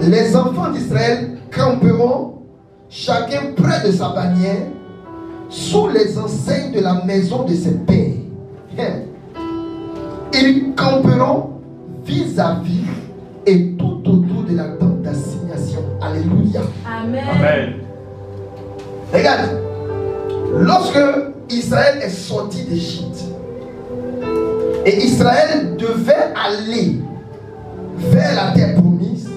Les enfants d'Israël camperont chacun près de sa bannière sous les enseignes de la maison de ses pères. Ils camperont vis-à-vis et tout autour de la tente d'assignation. Alléluia. Amen. Amen. Regarde, lorsque Israël est sorti d'Égypte et Israël devait aller vers la terre promise,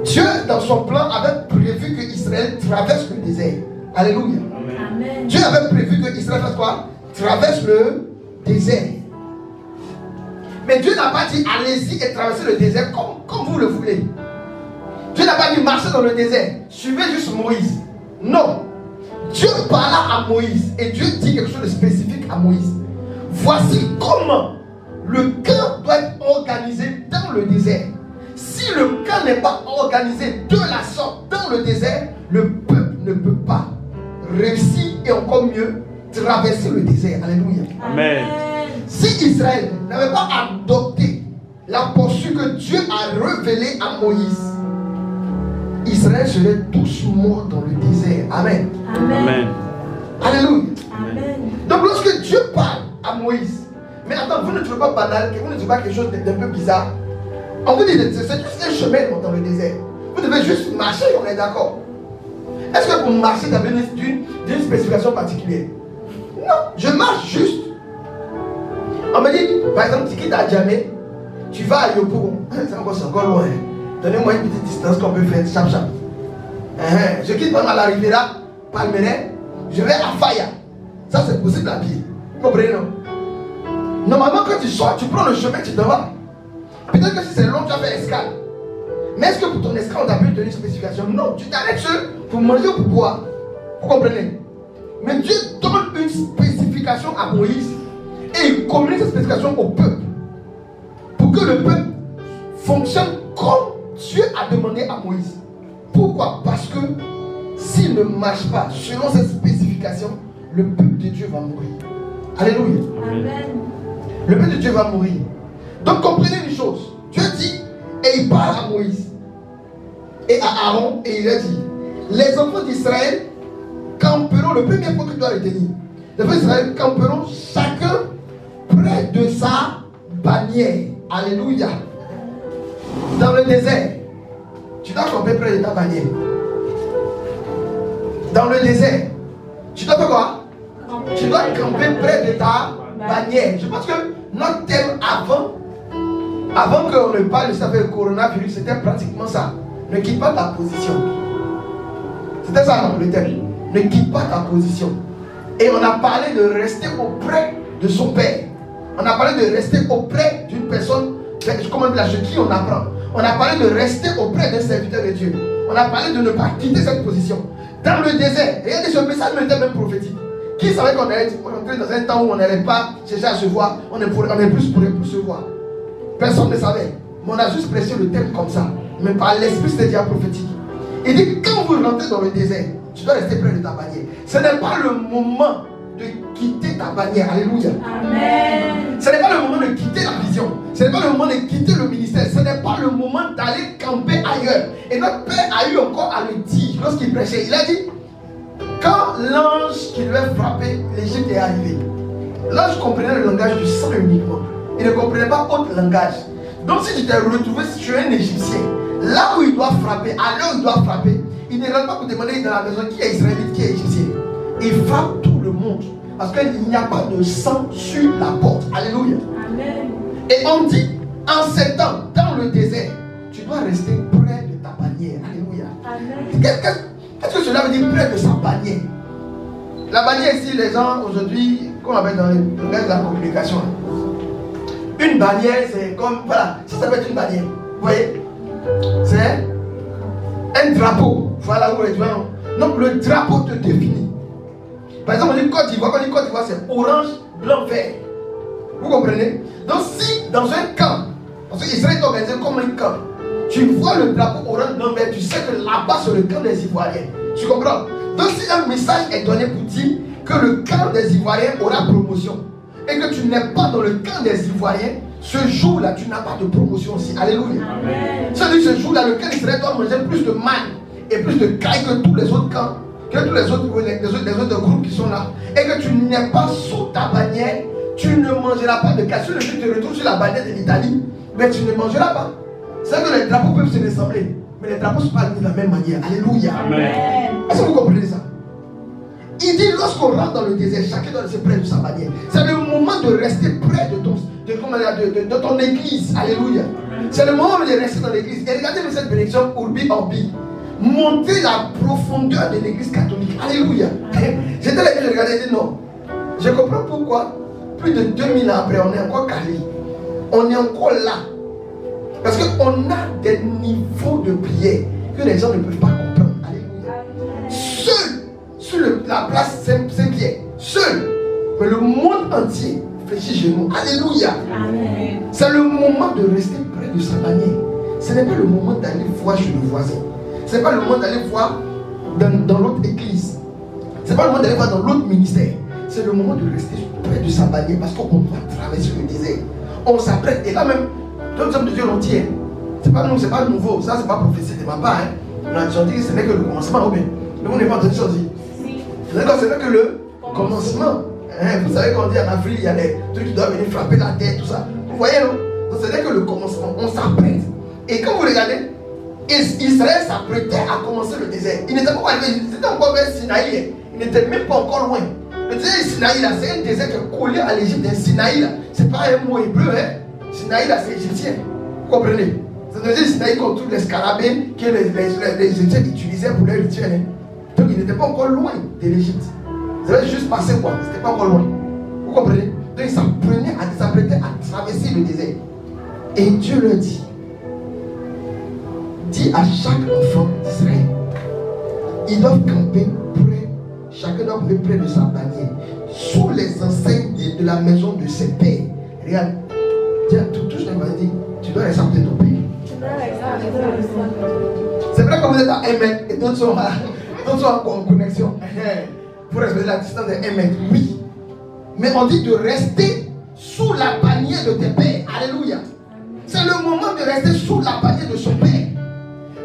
Dieu dans son plan avait prévu que Israël traverse le désert. Alléluia. Amen. Dieu avait prévu que Israël fasse quoi? Traverse le désert. Mais Dieu n'a pas dit allez-y et traversez le désert comme vous le voulez. Dieu n'a pas dit marchez dans le désert, suivez juste Moïse. Non. Dieu parla à Moïse et Dieu dit quelque chose de spécifique à Moïse. Voici comment le camp doit être organisé dans le désert. Si le camp n'est pas organisé de la sorte dans le désert, le peuple ne peut pas réussir et encore mieux traverser le désert. Alléluia. Amen. Si Israël n'avait pas adopté la poursuite que Dieu a révélée à Moïse, Israël serait tous morts dans le désert. Amen. Amen. Alléluia. Amen. Donc lorsque Dieu parle à Moïse, mais attends, vous ne trouvez pas banal, vous ne trouvez pas quelque chose d'un peu bizarre? On vous dit, c'est juste un chemin dans le désert. Vous devez juste marcher, on est d'accord. Est-ce que pour marcher, vous avez d'une spécification particulière? Non, je marche juste. On me dit, par exemple, tu quittes à Djamé, tu vas à Yopougon. C'est encore loin. Donnez-moi une petite distance qu'on peut faire, chap. Je quitte pendant la Riviera, Palmeret, je vais à Faya. Ça, c'est possible à pied. Vous comprenez, non? Normalement, quand tu sors, tu prends le chemin, tu te vas. Peut-être que si c'est long, tu vas faire escale. Mais est-ce que pour ton escale, on t'a pu donner une spécification? Non, tu t'arrêtes seul pour manger ou pour boire. Vous comprenez? Mais Dieu donne une spécification à Moïse et il communique cette spécification au peuple pour que le peuple fonctionne comme Dieu a demandé à Moïse. Pourquoi? Parce que s'il ne marche pas selon cette spécification, le peuple de Dieu va mourir. Alléluia. Amen. Le peuple de Dieu va mourir. Donc comprenez une chose. Dieu dit, et il parle à Moïse et à Aaron, et il a dit, les enfants d'Israël camperont, le premier point que tu dois retenir, les enfants d'Israël camperont chacun près de sa bannière. Alléluia. Dans le désert, tu dois camper près de ta bannière. Dans le désert, tu dois faire quoi? Tu dois camper près de ta bannière. Je pense que notre thème avant qu'on ne parle de ça avec le coronavirus, c'était pratiquement ça. Ne quitte pas ta position. C'était ça, non, le thème. Ne quitte pas ta position. Et on a parlé de rester auprès de son père. On a parlé de rester auprès d'une personne, comment dire, chez qui on apprend. On a parlé de rester auprès d'un serviteur de Dieu. On a parlé de ne pas quitter cette position. Dans le désert, regardez, ce message n'était même prophétique. Qui savait qu'on allait entrer dans un temps où on n'allait pas chercher à se voir, on est plus pour se voir. Personne ne savait. Mais on a juste prêché le thème comme ça. Mais par l'esprit, c'était déjà prophétique. Il dit, quand vous rentrez dans le désert, tu dois rester près de ta bannière. Ce n'est pas le moment de quitter ta bannière. Alléluia. Amen. Ce n'est pas le moment de quitter la vision. Ce n'est pas le moment de quitter le ministère. Ce n'est pas le moment d'aller camper ailleurs. Et notre Père a eu encore à le dire lorsqu'il prêchait. Il a dit, quand l'ange qui lui a frappé, l'Égypte est arrivé. L'ange comprenait le langage du sang uniquement. Il ne comprenait pas autre langage. Donc si tu t'es retrouvé sur un Égyptien, là où il doit frapper, à l'heure où il doit frapper, il ne rentre pas pour demander dans la maison qui est israélite, qui est égyptien. Il frappe tout le monde. Parce qu'il n'y a pas de sang sur la porte. Alléluia. Amen. Et on dit, en 7 ans, dans le désert, tu dois rester près de ta bannière. Alléluia. Amen. Qu'est-ce que cela veut dire près de sa bannière? La bannière ici, les gens aujourd'hui, qu'on appelle dans le langage de la communication. Une bannière, c'est comme, voilà, ça peut être une bannière. Vous voyez? C'est un drapeau. Voilà où les gens. Donc le drapeau te définit. Par exemple, on dit Côte d'Ivoire. Quand on dit Côte d'Ivoire, c'est orange, blanc, vert. Vous comprenez? Donc si dans un camp, parce qu'Israël est organisé comme un camp, tu vois le drapeau orange, blanc, vert, tu sais que là-bas c'est le camp des Ivoiriens. Tu comprends? Donc si un message est donné pour dire que le camp des Ivoiriens aura promotion et que tu n'es pas dans le camp des Ivoiriens, ce jour-là, tu n'as pas de promotion aussi. Alléluia. C'est-à-dire ce jour-là, lequel Israël doit manger plus de manne et plus de cailles que tous les autres camps, que tous les autres groupes qui sont là, et que tu n'es pas sous ta bannière, tu ne mangeras pas de cailles. Si le jour te retrouves sur la bannière de l'Italie, mais tu ne mangeras pas. C'est que les drapeaux peuvent se ressembler, mais les drapeaux ne sont pas de la même manière. Alléluia. Est-ce que vous comprenez ça? Il dit, lorsqu'on rentre dans le désert, chacun doit rester près de sa bannière. C'est le moment de rester près de ton église. Alléluia. C'est le moment de rester dans l'église. Et regardez cette bénédiction, Urbi Orbi. Montrer la profondeur de l'église catholique. Alléluia. J'étais là et je regardais et dit non. Je comprends pourquoi, plus de 2000 ans après, on est encore calé. On est encore là. Parce qu'on a des niveaux de prière que les gens ne peuvent pas comprendre. Alléluia. Seul sur la place Saint-Pierre, seul, mais le monde entier fléchit genoux. Alléluia. C'est le moment de rester près de sa bannière. Ce n'est pas le moment d'aller voir chez le voisin. Ce n'est pas le moment d'aller voir dans l'autre église. Ce n'est pas le moment d'aller voir dans l'autre ministère. C'est le moment de rester près de sa bannière parce qu'on doit traverser le désert. On s'apprête. Et là même, tous les hommes de Dieu l'ont dit. C'est pas nous, c'est pas nouveau. Ça, c'est pas prophétie de ma part. On a déjà dit que ce n'est que le commencement. Mais on n'est pas entendu ça aussi. Ce n'est que le commencement. Vous savez qu'on dit en Afrique, il y a des trucs qui doivent venir frapper la tête, tout ça. Vous voyez, non? Donc ce n'est que le commencement. On s'apprête. Et quand vous regardez, Israël s'apprêtait à commencer le désert. Il n'était pas arrivé, il était encore vers Sinaï. Il n'était même pas encore loin. Le désert de Sinaï, là, c'est un désert qui est collé à l'Égypte. Sinaï, là, c'est pas un mot hébreu. Sinaï, là, c'est égyptien. Vous comprenez? C'est le désert de Sinaï qu'on trouve les scarabées que les Égyptiens utilisaient pour leur rituel. Donc il n'était pas encore loin de l'Égypte. Ils avaient juste passé quoi? C'était pas encore loin. Vous comprenez? Donc ils s'apprêtaient à traverser le désert. Et Dieu leur dit à chaque enfant d'Israël, ils doivent camper près, chacun doit camper près de sa bannière, sous les enseignes de la maison de ses pères. Regarde, touche les mains, tu dois rester à ton père. C'est vrai que vous êtes à 1 mètre et d'autres sont en connexion. Pour respecter la distance de 1 mètre, oui. Mais on dit de rester sous la bannière de tes pères. Alléluia. C'est le moment de rester sous la bannière de son père.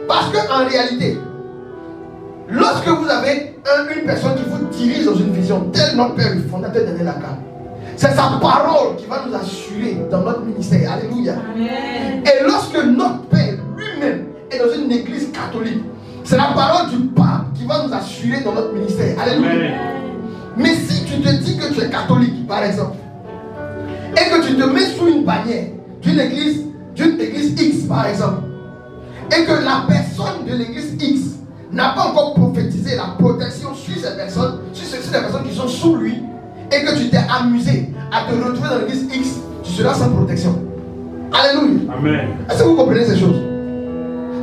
Parce qu'en réalité, lorsque vous avez une personne qui vous dirige dans une vision, tel notre Père, le fondateur de l'Elaka, c'est sa parole qui va nous assurer dans notre ministère. Alléluia. Amen. Et lorsque notre Père lui-même est dans une église catholique, c'est la parole du pape qui va nous assurer dans notre ministère. Alléluia. Amen. Mais si tu te dis que tu es catholique, par exemple, et que tu te mets sous une bannière d'une église X, par exemple, et que la personne de l'église X n'a pas encore prophétisé la protection sur ces personnes, sur les personnes qui sont sous lui, et que tu t'es amusé à te retrouver dans l'église X, tu seras sans protection. Alléluia. Amen. Est-ce que vous comprenez ces choses?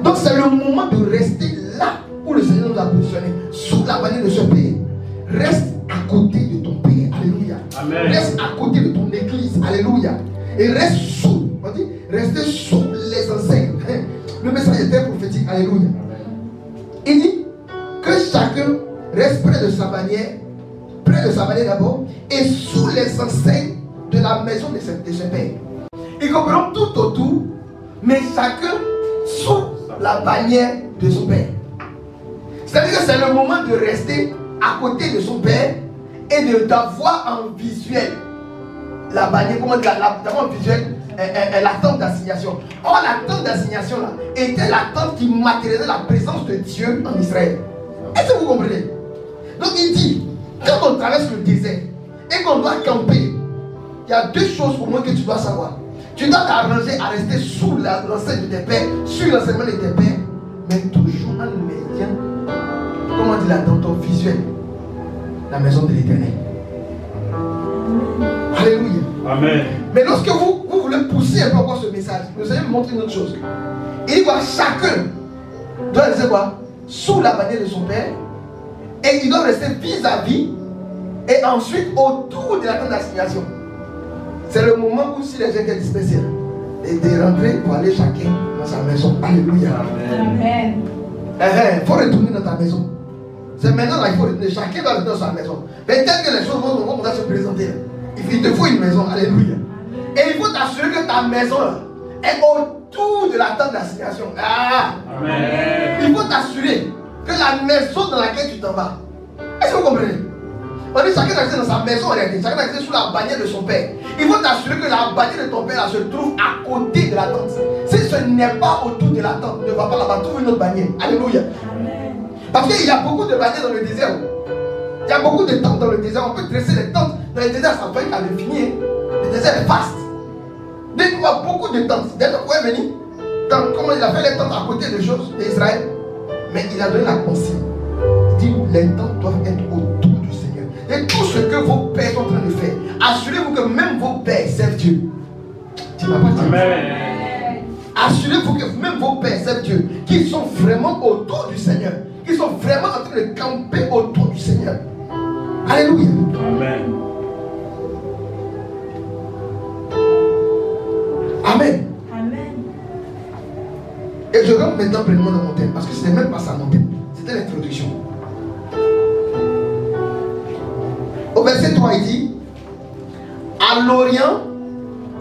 Donc c'est le moment de rester là où le Seigneur nous a positionné, sous la bannière de ce Père. Reste à côté de ton Père. Alléluia. Amen. Reste à côté de ton église. Alléluia. Et reste sous. On dit, restez sous les enseignes. Le message était prophétique. Alléluia. Il dit que chacun reste près de sa bannière d'abord, et sous les enseignes de la maison de ses pères. Il comprend tout autour, mais chacun sous la bannière de son père. C'est-à-dire que c'est le moment de rester à côté de son père et d'avoir en visuel la bannière, comment dire, d'avoir en visuel la tente d'assignation. Or, la tente d'assignation là était la tente qui matérialisait la présence de Dieu en Israël. Est-ce que vous comprenez? Donc il dit, quand on traverse le désert et qu'on doit camper, il y a deux choses au moins que tu dois savoir. Tu dois t'arranger à rester sous l'enseigne de tes pères, sur l'enseignement de tes pères, mais toujours en ayant, comment dire là, dans ton visuel, la maison de l'Éternel. Alléluia. Amen. Mais lorsque vous voulez pousser un peu encore ce message, vous allez me montrer une autre chose. Il dit quoi? Chacun doit rester quoi? Sous la bannière de son père, et il doit rester vis-à-vis, et ensuite autour de la tente d'assignation. C'est le moment où si les gens étaient dispersés, et de rentrer pour aller chacun dans sa maison. Alléluia. Amen. Il faut retourner dans ta maison. C'est maintenant là qu'il faut retourner. Chacun doit retourner dans sa maison. Mais tel que les choses vont se présenter, il te faut une maison. Alléluia. Et il faut t'assurer que ta maison là, est autour de la tente d'assignation. Amen. Il faut t'assurer que la maison dans laquelle tu t'en vas. Est-ce que vous comprenez? On dit chacun accès dans sa maison, chacun accès sous la bannière de son père. Il faut t'assurer que la bannière de ton père là, se trouve à côté de la tente. Si ce n'est pas autour de la tente, ne va pas là-bas, trouve une autre bannière. Alléluia. Amen. Parce qu'il y a beaucoup de bannières dans le désert. Il y a beaucoup de tentes dans le désert. On peut dresser les tentes dans le désert, ça fait qu'à l'infini. Le désert est vaste. Dès qu'il y a beaucoup de tentes, dès qu'on est venu, comment il a fait les tentes à côté des choses d'Israël, mais il a donné la consigne. Il dit les tentes doivent être autour du Seigneur. Et tout ce que vos pères sont en train de faire, assurez-vous que même vos pères servent Dieu. Tu m'as pas dit. Amen. Assurez-vous que même vos pères servent Dieu, qu'ils sont vraiment autour du Seigneur, qu'ils sont vraiment en train de camper autour du Seigneur. Alléluia. Amen. Amen. Amen. Et je rentre maintenant pleinement dans mon thème, parce que ce n'est même pas ça mon thème, c'était l'introduction. Au verset 3, il dit: à l'Orient,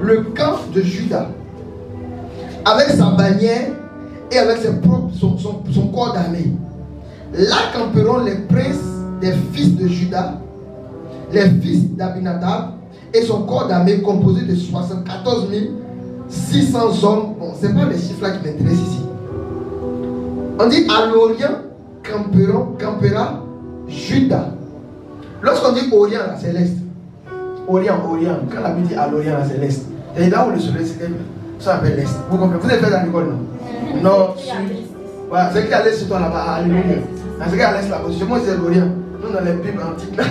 le camp de Juda, avec sa bannière et avec son corps d'armée. Là camperont les princes des fils de Juda, les fils d'Abinadab, et son corps d'armée composé de 74 600 hommes. Bon, ce n'est pas les chiffres là qui m'intéressent ici. On dit à l'Orient campera Juda. Lorsqu'on dit Orient, là, c'est l'Est. Orient. Quand la Bible dit à l'Orient, là, c'est l'Est. Et là où le soleil, c'est ça s'appelle l'Est. Vous comprenez? Vous avez fait dans l'école, non? Nord, sud. Voilà, c'est qui à l'Est, c'est toi là-bas. Alléluia. C'est qui à l'Est là-bas. Moi, c'est l'Orient. Nous, dans les Bibles antiques, là.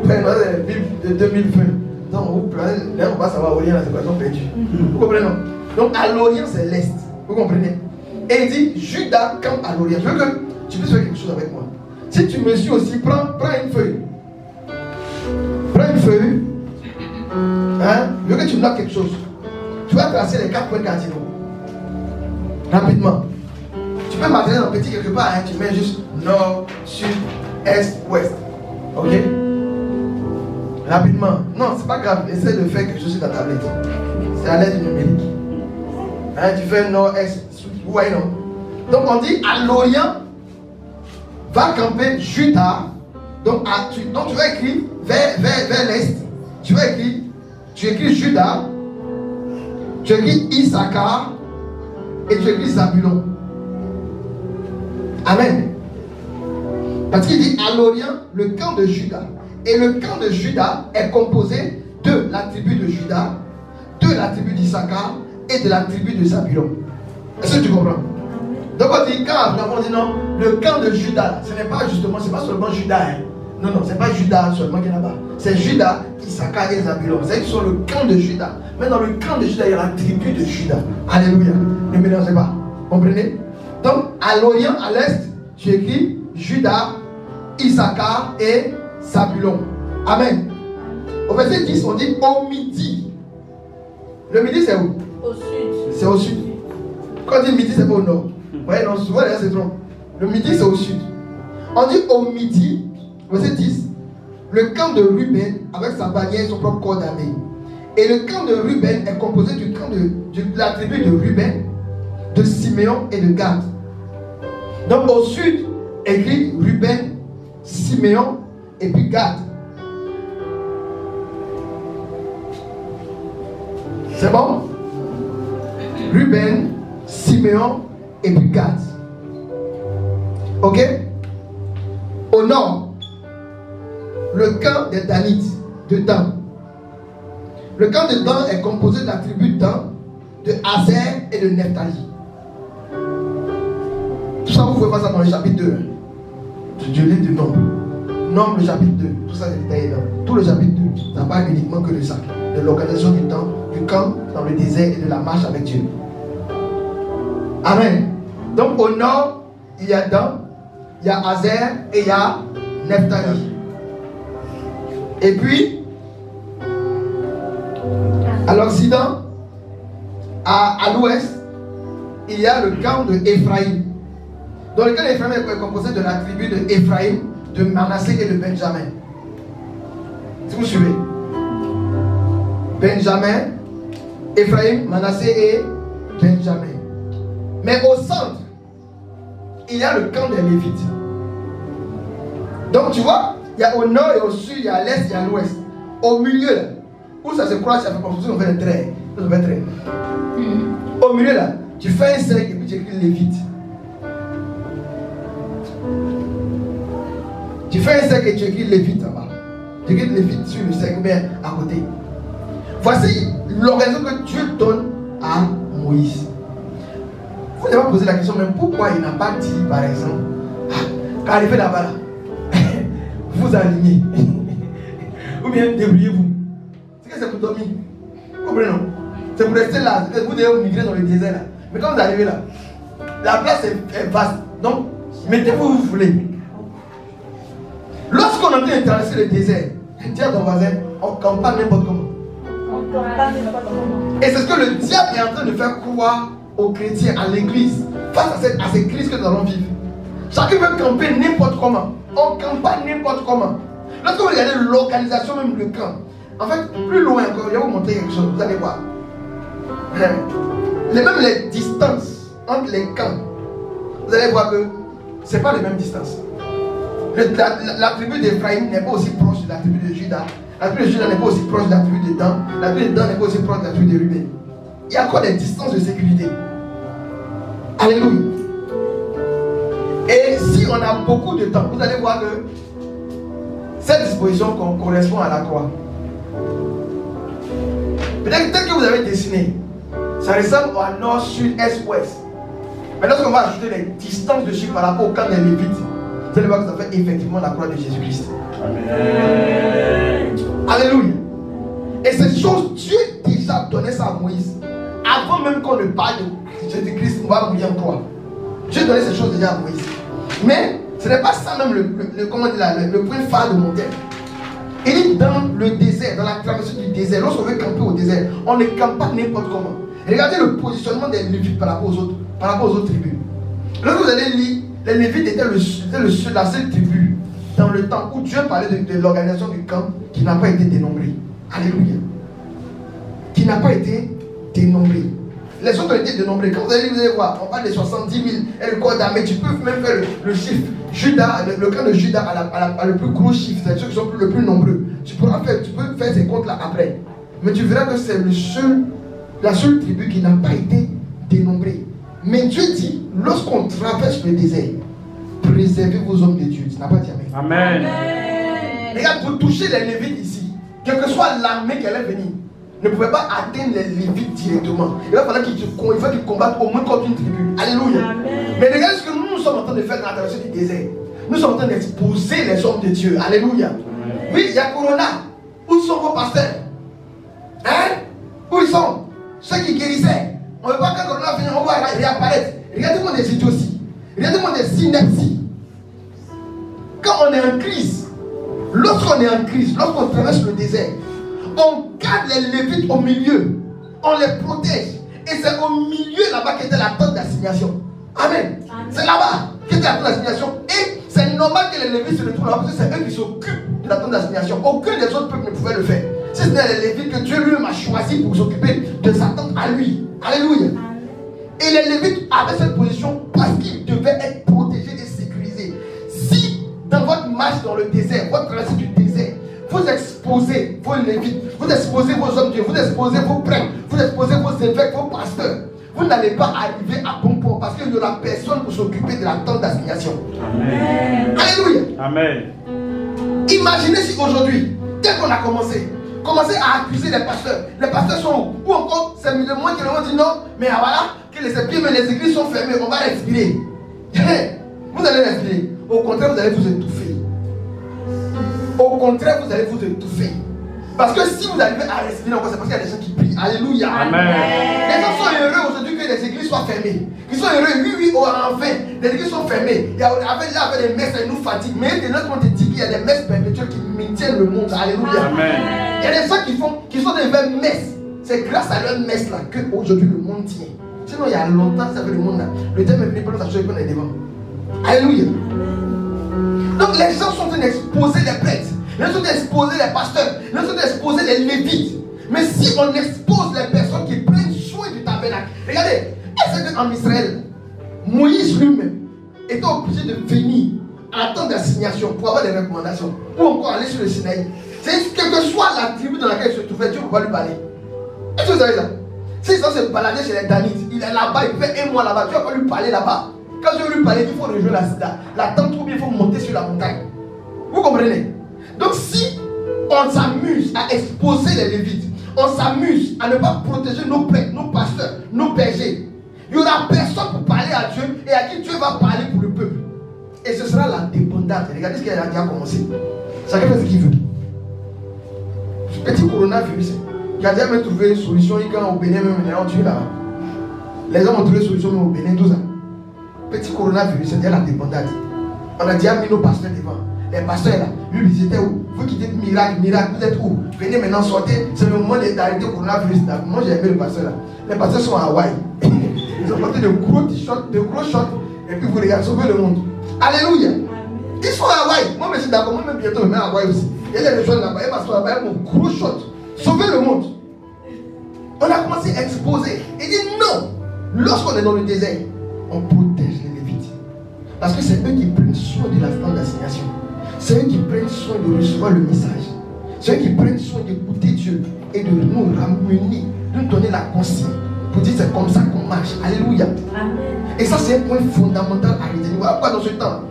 Prenons les Bibles de 2020. Donc, vous prenez, là, on va savoir Orient, là, c'est quoi, ils sont perdus. Vous comprenez, non? Donc, à l'Orient, c'est l'Est. Vous comprenez? Et il dit, Juda campe à l'Orient. Je veux que tu puisses faire quelque chose avec moi. Si tu me suis aussi, prends une feuille. Prends une feuille. Hein? Je veux que tu me notes quelque chose. Tu vas tracer les 4 points cardinaux. Rapidement. Tu peux marquer dans petit quelque part. Hein? Tu mets juste nord, sud, est, ouest. Ok? Rapidement. Non, c'est pas grave. Essaie de faire quelque chose sur ta tablette. C'est à l'aide du numérique. Hein? Tu fais nord, est, sud. Vous voyez, non? Donc on dit à l'Orient va camper Juda. Donc tu vas écrire vers l'est. Tu écris Juda, tu écris Issachar et tu écris Zabulon. Amen. Parce qu'il dit à l'Orient le camp de Juda. Et le camp de Juda est composé de la tribu de Juda, de la tribu d'Issachar et de la tribu de Zabulon. Est-ce que tu comprends? Donc on dit, quand on dit non, le camp de Juda, ce n'est pas justement, c'est pas seulement Juda. Hein. Non, c'est pas Juda seulement qui est là-bas. C'est Juda, Issachar et Zabulon. C'est qu'ils sont le camp de Juda. Mais dans le camp de Juda, il y a la tribu de Juda. Alléluia. Ne mélangez pas. Comprenez? Donc, à l'Orient, à l'Est, tu écris Juda, Issachar et Zabulon. Amen. Au verset 10, on dit au midi. Le midi, c'est où? Au sud. C'est au sud. Quand on dit midi, c'est pas au nord. Vous voyez, non, souvent, là, c'est trop. Le midi, c'est au sud. On dit au midi, verset 10, le camp de Ruben avec sa bannière et son propre corps d'armée. Et le camp de Ruben est composé du camp de la tribu de Ruben, de Siméon et de Gad. Donc au sud, écrit Ruben, Siméon et puis Gad. C'est bon? Ruben, Siméon et puis Gad. Ok? Au nord, le camp des Danites, de Dan. Le camp de Dan est composé de la tribu de Dan, de Aser et de Nephtali. Tout ça, vous pouvez voir ça dans le chapitre 2. Je lis du Nombre. Nombre, le chapitre 2. Tout ça, c'est détaillé dans tout le chapitre 2. Ça parle uniquement que de ça. De l'organisation du temps, du camp dans le désert et de la marche avec Dieu. Amen. Donc au nord, il y a Dan, il y a Aser et il y a Nephtali. Et puis, à l'Occident, à l'ouest, il y a le camp de Éphraïm. Donc le camp d'Éphraïm est composé de la tribu de Éphraïm, de Manassé et de Benjamin. Si vous suivez. Benjamin, Ephraim, Manassé et Benjamin. Mais au centre, il y a le camp des Lévites. Donc tu vois, il y a au nord et au sud, il y a à l'est et à l'ouest. Au milieu là, où ça se croise, ça fait construction, on fait un trait. Au milieu là, tu fais un cercle et puis tu écris Lévite. Tu fais un cercle et tu écris Lévite en bas. Tu écris Lévite sur le cercle, bien à côté. Voici l'organisation que Dieu donne à Moïse. Vous n'avez pas posé la question, même pourquoi il n'a pas dit, par exemple, quand arrivé là-bas, là, vous alignez. Ou bien débrouillez-vous. C'est que c'est pour dormir. Vous comprenez, non? C'est pour rester là. Vous devez migrer dans le désert là. Mais quand vous arrivez là, la place est vaste. Donc, mettez-vous où vous voulez. Lorsqu'on est en train de traverser le désert, dis à ton voisin, on ne campe pas n'importe comment. Et c'est ce que le diable est en train de faire croire aux chrétiens, à l'église, face à ces crises que nous allons vivre. Chacun peut camper n'importe comment. On ne campe pas n'importe comment. Lorsque vous regardez l'organisation même du camp, en fait, plus loin encore, je vais vous montrer quelque chose, vous allez voir. Même les distances entre les camps, vous allez voir que ce n'est pas les mêmes distances. La tribu d'Ephraïm n'est pas aussi proche de la tribu de Juda. La tribu de Juda n'est pas aussi proche de la tribu de Dan. La tribu de Dan n'est pas aussi proche de la tribu de Ruben. Il y a encore des distances de sécurité. Alléluia. Et si on a beaucoup de temps, vous allez voir que cette disposition correspond à la croix. Peut-être que vous avez dessiné, ça ressemble à nord, sud, est, ouest. Mais lorsqu'on va ajouter les distances de chiffres par rapport au camp des Lévites, vous allez voir que ça fait effectivement la croix de Jésus-Christ. Amen. Alléluia. Et cette chose, Dieu déjà donnait ça à Moïse. Avant même qu'on ne parle de Jésus-Christ, on va mourir en croix. Dieu donnait ces choses déjà à Moïse. Mais ce n'est pas ça même le point phare de mon thème. Il est dans le désert, dans la traversée du désert. Lorsqu'on veut camper au désert, on ne campe pas n'importe comment. Regardez le positionnement des Lévites par rapport aux autres tribus. Lorsque vous allez lire, les Lévites étaient la seule tribu dans le temps où Dieu parlait de l'organisation du camp qui n'a pas été dénombrée. Alléluia. Qui n'a pas été dénombrée. Les autres ont été dénombrés. Quand vous allez voir, on parle de 70 000 et le corps d'armée. Tu peux même faire le chiffre. Judas, le camp de Judas a le plus gros chiffre. C'est ceux qui sont le plus nombreux. Tu peux faire ces comptes-là après. Mais tu verras que c'est la seule tribu qui n'a pas été dénombrée. Mais Dieu dit, lorsqu'on traverse le désert, préservez vos hommes de Dieu. Tu n'as pas dit amen. Amen. Regarde, pour toucher les Lévites ici, quelle que soit l'armée qu'elle est venue, ne pouvait pas atteindre les Lévites directement. Il va falloir qu'ils combattent au moins contre une tribu. Alléluia. Amen. Mais regardez ce que nous sommes en train de faire dans la traversée du désert. Nous sommes en train d'exposer les hommes de Dieu. Alléluia. Oui, il y a Corona. Où sont vos pasteurs? Hein? Où ils sont? Ceux qui guérissaient. On ne veut pas que Corona finisse, on va réapparaître. Regardez-moi des idioties. Regardez-moi des inepties. Quand on est en crise, lorsqu'on est en crise, lorsqu'on traverse le désert, on garde les Lévites au milieu. On les protège. Et c'est au milieu là-bas qu'était la tente d'assignation. Amen. C'est là-bas qu'était la tente d'assignation. Et c'est normal que les Lévites se retrouvent là-bas parce que c'est eux qui s'occupent de la tente d'assignation. Aucun des autres peuples ne pouvait le faire. Si ce n'est les Lévites que Dieu lui-même a choisi pour s'occuper de sa tente à lui. Alléluia. Et les Lévites avaient cette position parce qu'ils devaient être protégés et sécurisés. Si dans votre marche dans le désert, votre traversée du désert, vous exposez vos Lévites, vous exposez vos hommes de Dieu, vous exposez vos prêtres, vous exposez vos évêques, vos pasteurs, vous n'allez pas arriver à bon port parce qu'il n'y aura personne pour s'occuper de la tente d'assignation. Amen. Alléluia. Amen. Imaginez si aujourd'hui, dès qu'on a commencé à accuser les pasteurs sont où? Ou encore, c'est de moi qui leur ont dit non, mais voilà, que les églises sont fermées, on va respirer. Vous allez respirer. Au contraire, vous allez vous étouffer. Au contraire, vous allez vous étouffer. Parce que si vous arrivez à respirer encore, c'est parce qu'il y a des gens qui prient. Alléluia. Amen. Les gens sont heureux aujourd'hui que les églises soient fermées. Ils sont heureux, oui, enfin, les églises sont fermées. Il y a avec les messes, elles nous fatiguent. Mais de notre côté, il y a des messes perpétuelles qui maintiennent le monde. Alléluia. Amen. Il y a des gens qui sont des vraies messes. C'est grâce à leur messe là que aujourd'hui le monde tient. Sinon, il y a longtemps, ça fait le monde là. Le thème est venu pour nous assurer qu'on est devant. Alléluia. Donc les gens sont en train d'exposer les prêtres. Les gens sont en train d'exposer les pasteurs. Les gens sont en train d'exposer les lévites. Mais si on expose les personnes qui prennent soin du tabernacle, regardez, est-ce qu'en Israël, Moïse lui-même était obligé de venir à l'attente d'assignation pour avoir des recommandations, ou encore aller sur le Sinaï? C'est quelle que soit la tribu dans laquelle il se trouvait, Dieu ne peut pas lui parler. Est-ce que vous savez ça? S'ils sont se balader chez les Danites, il est là-bas, il fait un mois là-bas, Dieu ne va pas lui parler là-bas. Quand Dieu veut lui parler, il faut rejoindre la tente ou bien il faut monter sur la montagne. Vous comprenez? Donc si on s'amuse à exposer les Lévites, on s'amuse à ne pas protéger nos prêtres, nos pasteurs, nos bergers, il n'y aura personne pour parler à Dieu et à qui Dieu va parler pour le peuple. Et ce sera la débandade. Regardez ce qu'elle a déjà commencé. Chacun fait ce qu'il veut. Ce petit coronavirus, qui a déjà même trouvé une solution, quand au Bénin, même on tue là. Les hommes ont trouvé une solution même au Bénin, 12 ans. Petit coronavirus, c'est déjà la débandade. On a déjà mis nos pasteurs devant. Les pasteurs là, lui, ils étaient où? Vous qui dites miracle, miracle, vous êtes où? Venez maintenant sortir, c'est le moment d'arrêter le coronavirus là. Moi j'ai aimé le pasteur là. Les pasteurs sont à Hawaï. Ils ont porté de gros t-shirts, de gros shorts, et puis vous regardez, sauver le monde. Alléluia. Ils sont à Hawaï. Moi je suis d'accord, moi même bientôt je vais à Hawaï aussi. Il y a des gens là-bas, ils m'assoient là-bas avec mon gros short. Sauver le monde. On a commencé à exposer. Il dit non. Lorsqu'on est dans le désert, on protège les Lévites. Parce que c'est eux qui prennent soin de la stand d'assignation. C'est eux qui prennent soin de recevoir le message. C'est eux qui prennent soin d'écouter Dieu et de nous ramener, de nous donner la consigne pour dire c'est comme ça qu'on marche. Alléluia. Amen. Et ça c'est un point fondamental à retenir. Voilà pourquoi dans ce temps,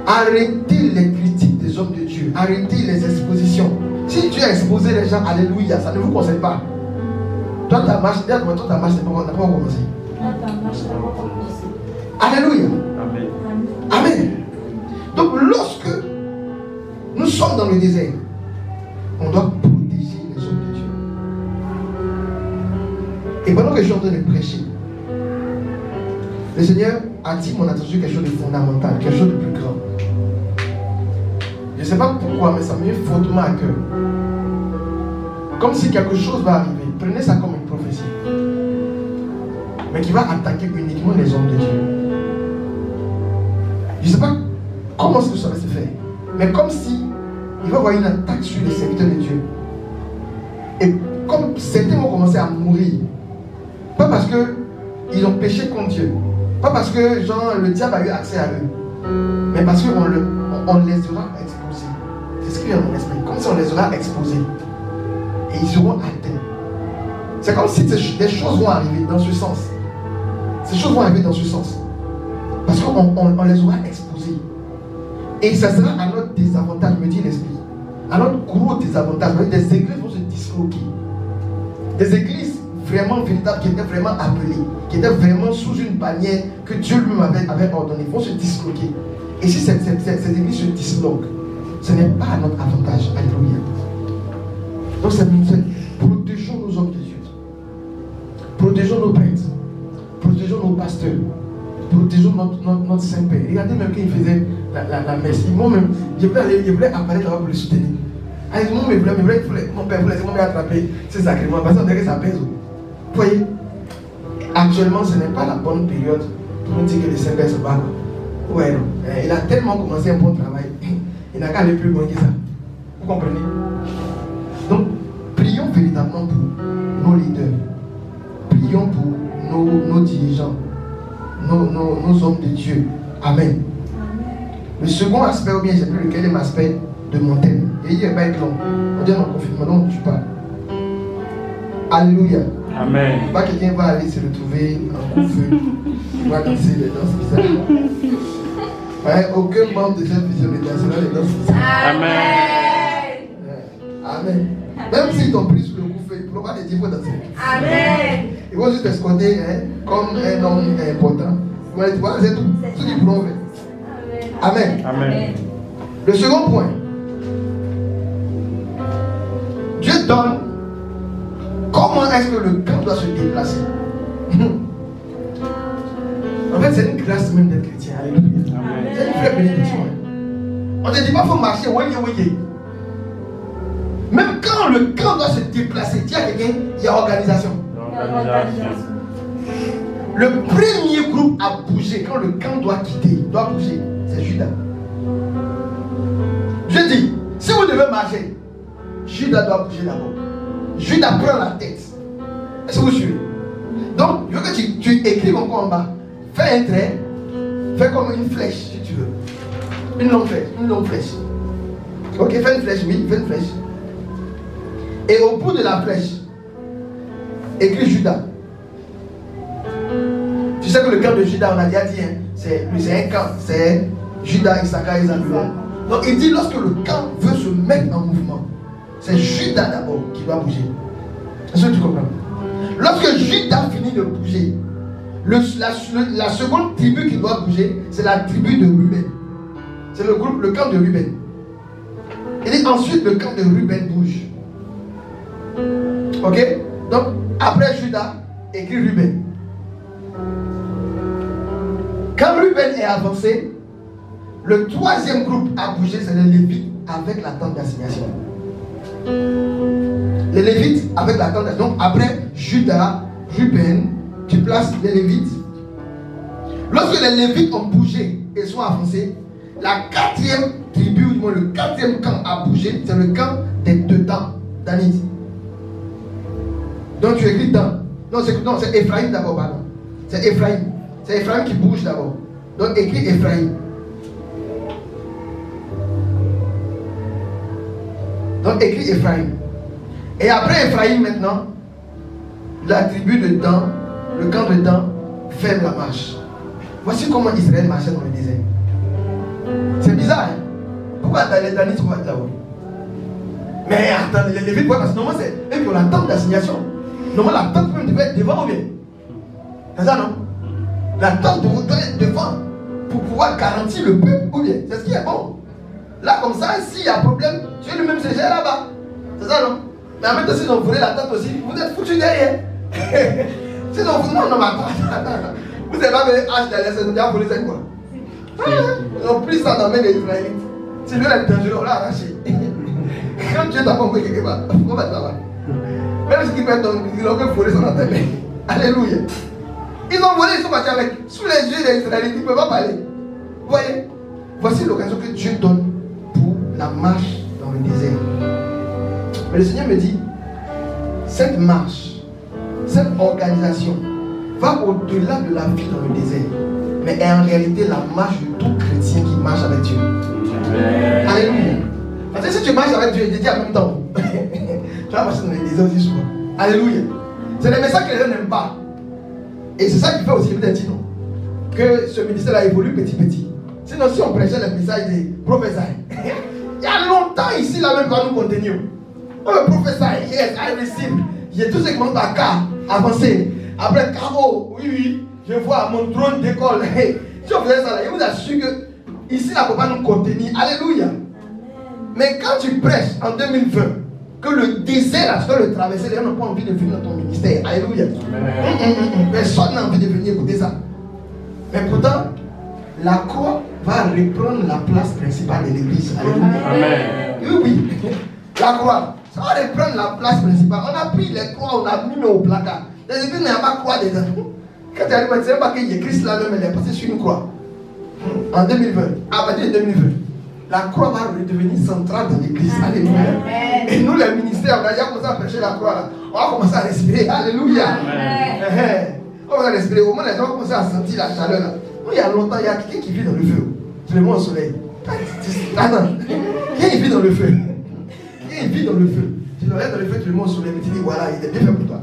arrêtez les critiques des hommes de Dieu. Arrêtez les expositions. Si Dieu a exposé les gens, alléluia, ça ne vous concerne pas. Toi ta marche, n'a pas commencé. Alléluia. Amen. Amen. Donc lorsque nous sommes dans le désert, on doit protéger les hommes de Dieu. Et pendant que je suis en train de prêcher, le Seigneur a dit mon attention quelque chose de fondamental, quelque chose de plus grand. Je ne sais pas pourquoi, mais ça me met fortement à cœur. Comme si quelque chose va arriver. Prenez ça comme une prophétie. Mais qui va attaquer uniquement les hommes de Dieu. Je ne sais pas comment ça va se faire. Mais comme si il va y avoir une attaque sur les serviteurs de Dieu. Et comme certains vont commencer à mourir. Pas parce qu'ils ont péché contre Dieu. Pas parce que genre, le diable a eu accès à eux. Mais parce qu'on les aura exposés. C'est ce qui vient dans mon esprit. Comme si on les aura exposés. Et ils seront atteints. C'est comme si des choses vont arriver dans ce sens. Ces choses vont arriver dans ce sens. Parce qu'on les aura exposés. Et ça sera à notre désavantage, me dit l'esprit. À notre gros désavantage. Des églises vont se disloquer. Des églises vraiment véritables, qui étaient vraiment appelées, qui étaient vraiment sous une bannière que Dieu lui-même avait ordonnée, vont se disloquer. Et si ces églises se disloquent, ce n'est pas à notre avantage. Alléluia. Donc protégeons nos hommes de Dieu. Protégeons nos prêtres. Protégeons nos pasteurs. Protégeons notre Saint-Père. Regardez même quand il faisait la messe. Moi-même, je voulais apparaître là-bas pour le soutenir. Mon père voulait attraper ces sacrements. Parce que ça pèse. Vous voyez, actuellement, ce n'est pas la bonne période pour nous dire que le Saint-Père se bat. Ouais, non. Il a tellement commencé un bon travail. Il n'a qu'à aller plus loin que ça. Vous comprenez? Donc, prions véritablement pour nos leaders. Prions pour nos dirigeants. Nos hommes de Dieu. Amen. Le second aspect, ou bien j'ai pris le quatrième aspect de mon thème. Et il n'est pas long. On dit en confinement, donc tu parles. Alléluia. Amen. Pas quelqu'un va aller se retrouver en coup-feu. Il va danser les danses bizarres. Ouais, aucun membre de cette vision ne dansera les danses bizarres. Amen. Amen. Même s'ils t'ont pris sur le coup-feu, ils ne pourront pas te dire qu'il faut danser. Amen. Ils vont juste escorter comme un homme important. Ils vont dire, voilà, c'est tout. Ce qu'ils pourront faire. Amen. Amen. Le second point. Dieu donne. Comment est-ce que le camp doit se déplacer? En fait, c'est une grâce même d'être chrétien. Alléluia. C'est une vraie bénédiction. On ne dit pas qu'il faut marcher. Oui. Même quand le camp doit se déplacer, il y a quelqu'un, il y a organisation. Le premier groupe à bouger, quand le camp doit quitter, doit bouger, c'est Judas. Je dis, si vous devez marcher, Judas doit bouger d'abord. Judas prend la tête. Est-ce que vous suivez? Donc, je veux que tu écrives encore en bas. Fais un trait. Fais comme une flèche, si tu veux. Une longue flèche. Une longue flèche. Ok, fais une flèche, oui, fais une flèche. Et au bout de la flèche, écris Judas. Tu sais que le camp de Judas, on a déjà dit, hein, c'est un camp. C'est Judas, Issachar et Zabulon. Donc il dit, lorsque le camp veut se mettre en mouvement, c'est Judas d'abord qui doit bouger. Est-ce que tu comprends? Lorsque Judas finit de bouger, la seconde tribu qui doit bouger, c'est la tribu de Ruben. C'est le camp de Ruben. Il dit ensuite le camp de Ruben bouge. Ok? Donc après Judas, écrit Ruben. Quand Ruben est avancé, le troisième groupe à bouger, c'est les Lévites avec la tente d'assignation. Les Lévites avec la tente d'assignation. Donc après Judas, Ruben, tu places les Lévites. Lorsque les Lévites ont bougé et sont avancés, la quatrième tribu, ou du moins le quatrième camp à bouger, c'est le camp des deux temps, Danit. Donc tu écris dans. Non, c'est Ephraïm d'abord, pardon. C'est Ephraïm. C'est Ephraïm qui bouge d'abord. Donc écris Ephraïm. Donc écris Ephraïm. Et après Ephraïm maintenant, la tribu de Dan, le camp de Dan, ferme la marche. Voici comment Israël marchait dans le désert. C'est bizarre, hein? Pourquoi les Danites vont être là-haut? Mais attends, les Lévites, parce que normalement c'est eux qui ont la tente d'assignation. Normalement la tente même devait être devant ou bien? C'est ça, non? La tente doit être devant pour pouvoir garantir le peuple ou bien? C'est ce qui est bon. Là, comme ça, s'il y a problème, tu es le même CG là-bas. C'est ça, non? Mais en même temps, si on volé la tente aussi, vous êtes foutus derrière. Sinon, non, mais attends. Vous n'avez pas vu H derrière, c'est déjà volé, c'est quoi? Ils ont pris ça dans les mains des Israélites. C'est lui est dangereux, on l'a arraché. Quand Dieu t'a compris quelque part, on va là-bas. Même ce qui peut être, ils ont volé ça dans tes mains. Alléluia. Ils ont volé, ils sont partis avec. Sous les yeux des Israélites, ils ne peuvent pas parler. Vous voyez? Voici l'occasion que Dieu donne pour la marche dans le désert. Mais le Seigneur me dit, cette marche, cette organisation va au-delà de la vie dans le désert. Mais est en réalité la marche de tout chrétien qui marche avec Dieu. Amen. Alléluia. Parce que si tu marches avec Dieu, il te dit en même temps, tu vas marcher dans le désert aussi souvent. Alléluia. C'est le message que les gens n'aiment pas. Et c'est ça qui fait aussi peut-être non, que ce ministère-là évolue petit. Sinon, si on prêchait le message des professeurs, il y a longtemps ici, là même, quand nous continuons. Oh, le professeur, yes, I receive. Il y a tout ce qui manque à cas, avancer. Après, Caro, oui, je vois mon trône d'école. Si on faisait ça, là, je vous assure que ici, là, on ne peut pas nous contenir. Alléluia. Mais quand tu prêches en 2020, que le désert, là, tu dois le traverser, les gens n'ont pas envie de venir dans ton ministère. Alléluia. Personne n'a envie de venir écouter ça. Mais pourtant, la croix va reprendre la place principale de l'église. Alléluia. Oui. La croix, ça va reprendre la place principale. On a pris les croix, on a mis au placard. Les églises n'ont pas de croix dedans. Quand tu arrives, tu ne sais pas qu'il y a Christ là même, elle est passée sur une croix. En 2020, à partir de 2020, la croix va redevenir centrale dans l'église. Alléluia. Et nous, les ministères, on a déjà commencé à prêcher la croix là. On va commencer à respirer. Alléluia. On va respirer. Au moins, les gens vont commencer à sentir la chaleur là. Nous, il y a longtemps, il y a quelqu'un qui vit dans le feu. C'est le monde au soleil. Attends. Qui vit dans le feu? Qui vit dans le feu? Tu le regardes dans le feu, tu le montres au soleil, mais tu dis voilà, il est bien fait pour toi.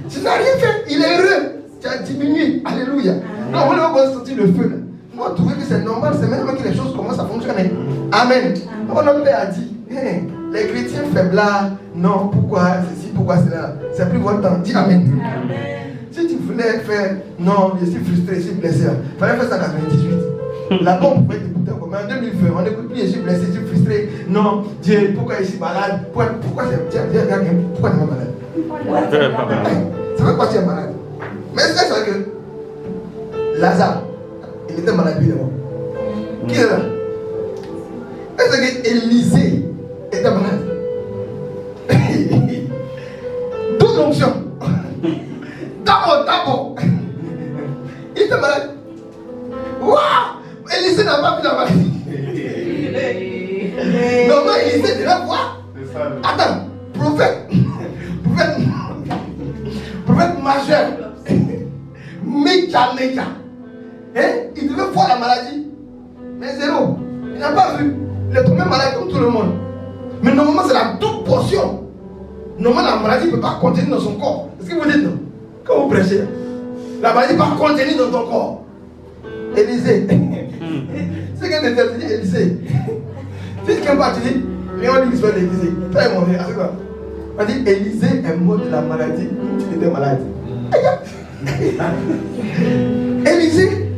Tu n'as rien fait, il est heureux. Tu as diminué. Alléluia. Non, on va sentir le feu là. Moi, je trouvais que c'est normal, c'est maintenant que les choses commencent à fonctionner. Amen. Mon père a dit, hey, les chrétiens faiblards, non, pourquoi ceci, pourquoi cela? C'est plus votre temps. Dis Amen. Amen. Si tu voulais faire, non, je suis frustré, je suis blessé, il fallait faire ça en 1998. Là-bas, on pouvait écouter encore. Mais en 2020, on n'écoute plus, je suis blessé, je suis frustré. Non, Dieu, pourquoi je suis malade? Pourquoi tu es malade? Ça veut quoi tu es malade? Mais c'est vrai que Lazare, il était malade évidemment. Qui est là? Est-ce que Élisée était malade? Toute l'onction. D'abord. Il était malade. Waouh! Élisée n'a pas vu la maladie. Normalement, Élisée devait voir. Attends, prophète majeur, méga. Il devait voir la maladie, mais zéro. Il n'a pas vu. Il est tombé malade comme tout le monde. Mais normalement, c'est la double portion. Normalement, la maladie ne peut pas contenir dans son corps. Est-ce que vous dites non? Quand vous prêchez, la maladie ne peut pas contenir dans ton corps. Élisée. C'est qu'elle était dit, Élisée. Si quelqu'un va te dire, viens, on lit l'histoire d'Élisée. Toi et mon frère, c'est quoi? On dit, Élisée est mort de la maladie. Il était malade. Élisée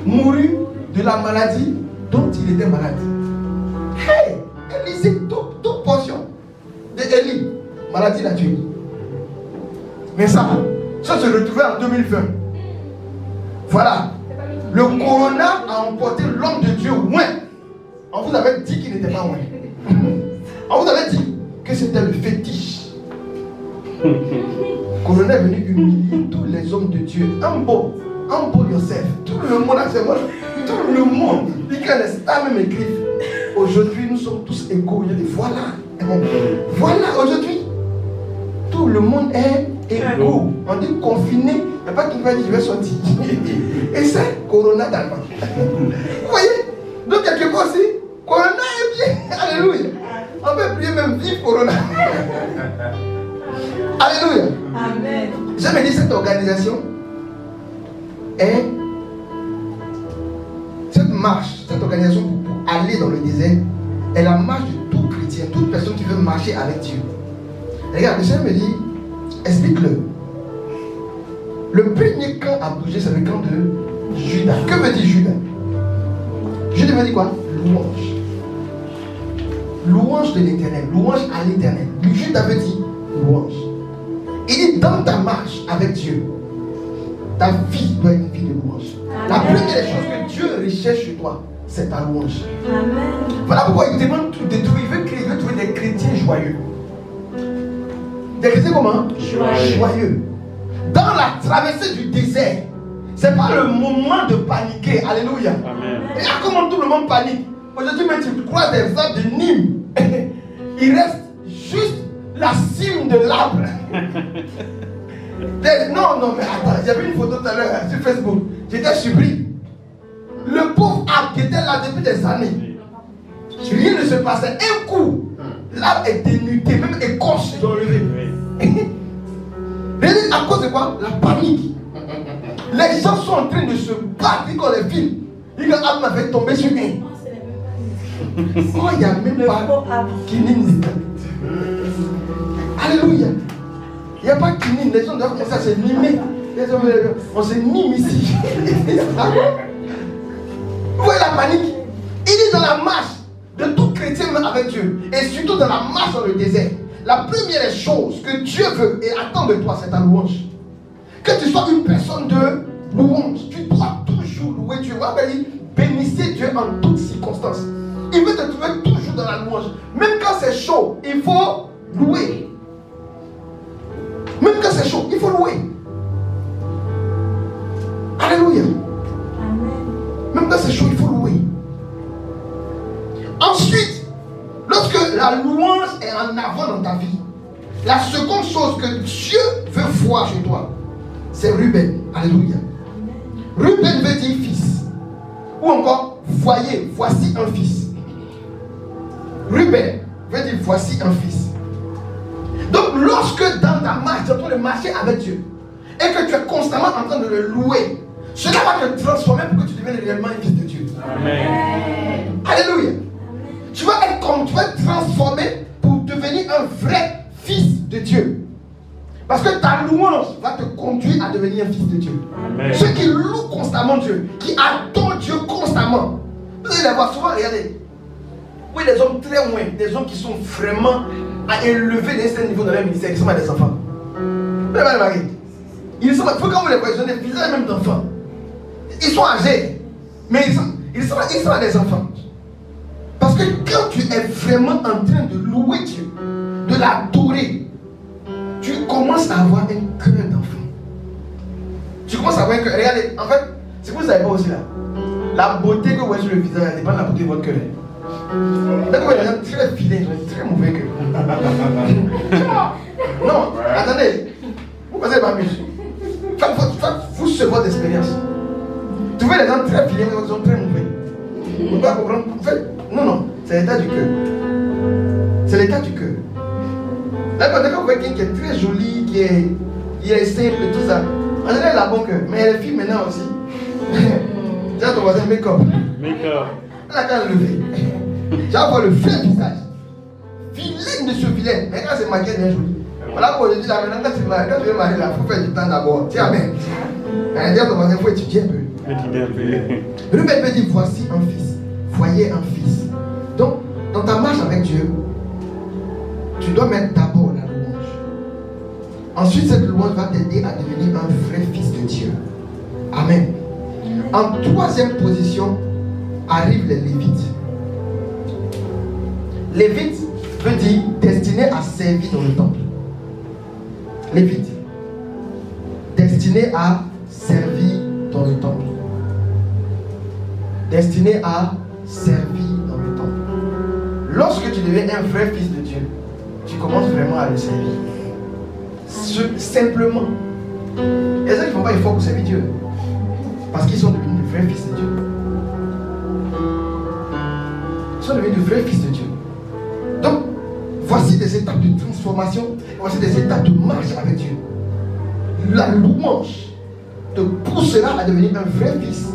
mourut de la maladie dont il était malade. Hey, Élisée, toute portion de Élie, maladie l'a tué. Mais ça se retrouvait en 2020. Voilà. Le corona a emporté l'homme de Dieu loin. On vous avait dit qu'il n'était pas loin. On vous avait dit que c'était le fétiche. Corona est venu humilier tous les hommes de Dieu. Humble yourself. Tout le monde a fait moi. Tout le monde. Les stars même écrivent. Aujourd'hui, nous sommes tous égaux. Il y a des voilà. Voilà, aujourd'hui. Tout le monde est égaux. On dit confiné. Il n'y a pas qui va dire je vais sortir. Et c'est Corona d'Allemagne. Vous voyez? Donc, quelque part aussi, Corona est bien. Alléluia. On peut prier même vive Corona. Alléluia. Amen. Je me dis, cette organisation est cette marche, cette organisation pour aller dans le désert est la marche de tout chrétien, toute personne qui veut marcher avec Dieu. Regarde, le Seigneur me dit, explique-le. Le premier camp à bouger, c'est le camp de Judas. Que veut dire Judas? Judas veut dire quoi? Louange. Louange de l'éternel, louange à l'éternel. Judas veut dire louange. Il dit, dans ta marche avec Dieu, ta vie doit être une vie de louange. Amen. La première chose que Dieu recherche chez toi, c'est ta louange. Amen. Voilà pourquoi il demande de trouver, il veut trouver des chrétiens joyeux. Des chrétiens comment? Joyeux. Dans la traversée du désert, ce n'est pas le moment de paniquer. Alléluia. Amen. Et là, comment tout le monde panique? Aujourd'hui, même tu croises des arbres de Nîmes. Il reste juste la cime de l'arbre. Non, mais attends, j'ai vu une photo tout à l'heure sur Facebook. J'étais surpris. Le pauvre arbre qui était là depuis des années. Rien ne se passait. Un coup, l'arbre est dénudé, même écorché, ils ont levé. À cause de quoi? La panique. Les gens sont en train de se battre comme les films. Et quand l'arbre m'a fait tomber sur un. Oh, il n'y a même pas Kinine. Alléluia. Il n'y a pas Kinine. Les gens doivent commencer à se mimer. On se mime ici. Vous voyez la panique? Il est dans la marche de tout chrétien avec Dieu. Et surtout dans la marche dans le désert. La première chose que Dieu veut et attend de toi, c'est ta louange. Que tu sois une personne de louange. Tu dois toujours louer Dieu. Bénissez Dieu en toutes circonstances. Il veut te trouver toujours dans la louange. Même quand c'est chaud, il faut louer. Même quand c'est chaud, il faut louer. Alléluia. Même quand c'est chaud, il faut louer. Ensuite, lorsque la louange est en avant dans ta vie, la seconde chose que Dieu veut voir chez toi, c'est Ruben. Alléluia. Ruben veut dire fils. Ou encore, voyez, voici un fils. Ruben veut dire voici un fils. Donc lorsque dans ta marche, tu es en train de marcher avec Dieu et que tu es constamment en train de le louer, cela va te transformer pour que tu deviennes réellement un fils de Dieu. Amen. Alléluia. Tu vas être transformé pour devenir un vrai fils de Dieu. Parce que ta louange va te conduire à devenir un fils de Dieu. Amen. Ceux qui louent constamment Dieu, qui adorent Dieu constamment, vous allez les voir souvent, regardez. Oui, des hommes très loin, des hommes qui sont vraiment à élever d'un certain niveau dans leur ministère, qui sont des enfants. Vous allez voir les maris. Ils sont, quand vous les voyez, ils ont des visages même d'enfants. Ils sont âgés, mais ils sont des enfants. Parce que quand tu es vraiment en train de louer Dieu, de l'adorer, tu commences à avoir un cœur d'enfant. Tu commences à avoir un cœur. Regardez, en fait, c'est que vous ne savez pas aussi là. La beauté que vous voyez sur le visage dépend de la beauté de votre cœur. D'accord, il y a un très vilain, un très mauvais cœur. Non, attendez. Vous pensez pas mieux. Vous c'est votre expérience. Tu vois les gens très filés, mais ils sont très mauvais. Vous ne pouvez pas comprendre. En fait, non, c'est l'état du cœur. C'est l'état du cœur. Là, quand vous voyez quelqu'un qui est très joli, qui est simple et tout ça, en général, elle a bon cœur. Mais elle est fille maintenant aussi. Tu as ton voisin make-up. Make-up. Elle a qu'à lever. Tu vas voir le vrai visage. Vilaine de ce vilaine. Mais quand c'est maquillé, elle est jolie. Voilà pour je dis là, maintenant, quand tu veux marier là, il faut faire du temps d'abord. Tiens, amen. Elle dit à ton voisin, il faut étudier un peu. Le Père dit, voici un fils. Voyez un fils. Donc, dans ta marche avec Dieu, tu dois mettre d'abord la louange. Ensuite, cette louange va t'aider à devenir un vrai fils de Dieu. Amen. En troisième position, arrivent les Lévites. Lévite veut dire destiné à servir dans le temple. Lévite. Destiné à servir dans le temple. Destiné à servir dans le temple. Lorsque tu deviens un vrai fils de Dieu, tu commences vraiment à le servir. Simplement. Les gens qui ne font pas effort pour servir Dieu. Parce qu'ils sont devenus de vrais fils de Dieu. Ils sont devenus de vrais fils de Dieu. Donc, voici des étapes de transformation. Voici des étapes de marche avec Dieu. La louange te poussera à devenir un vrai fils.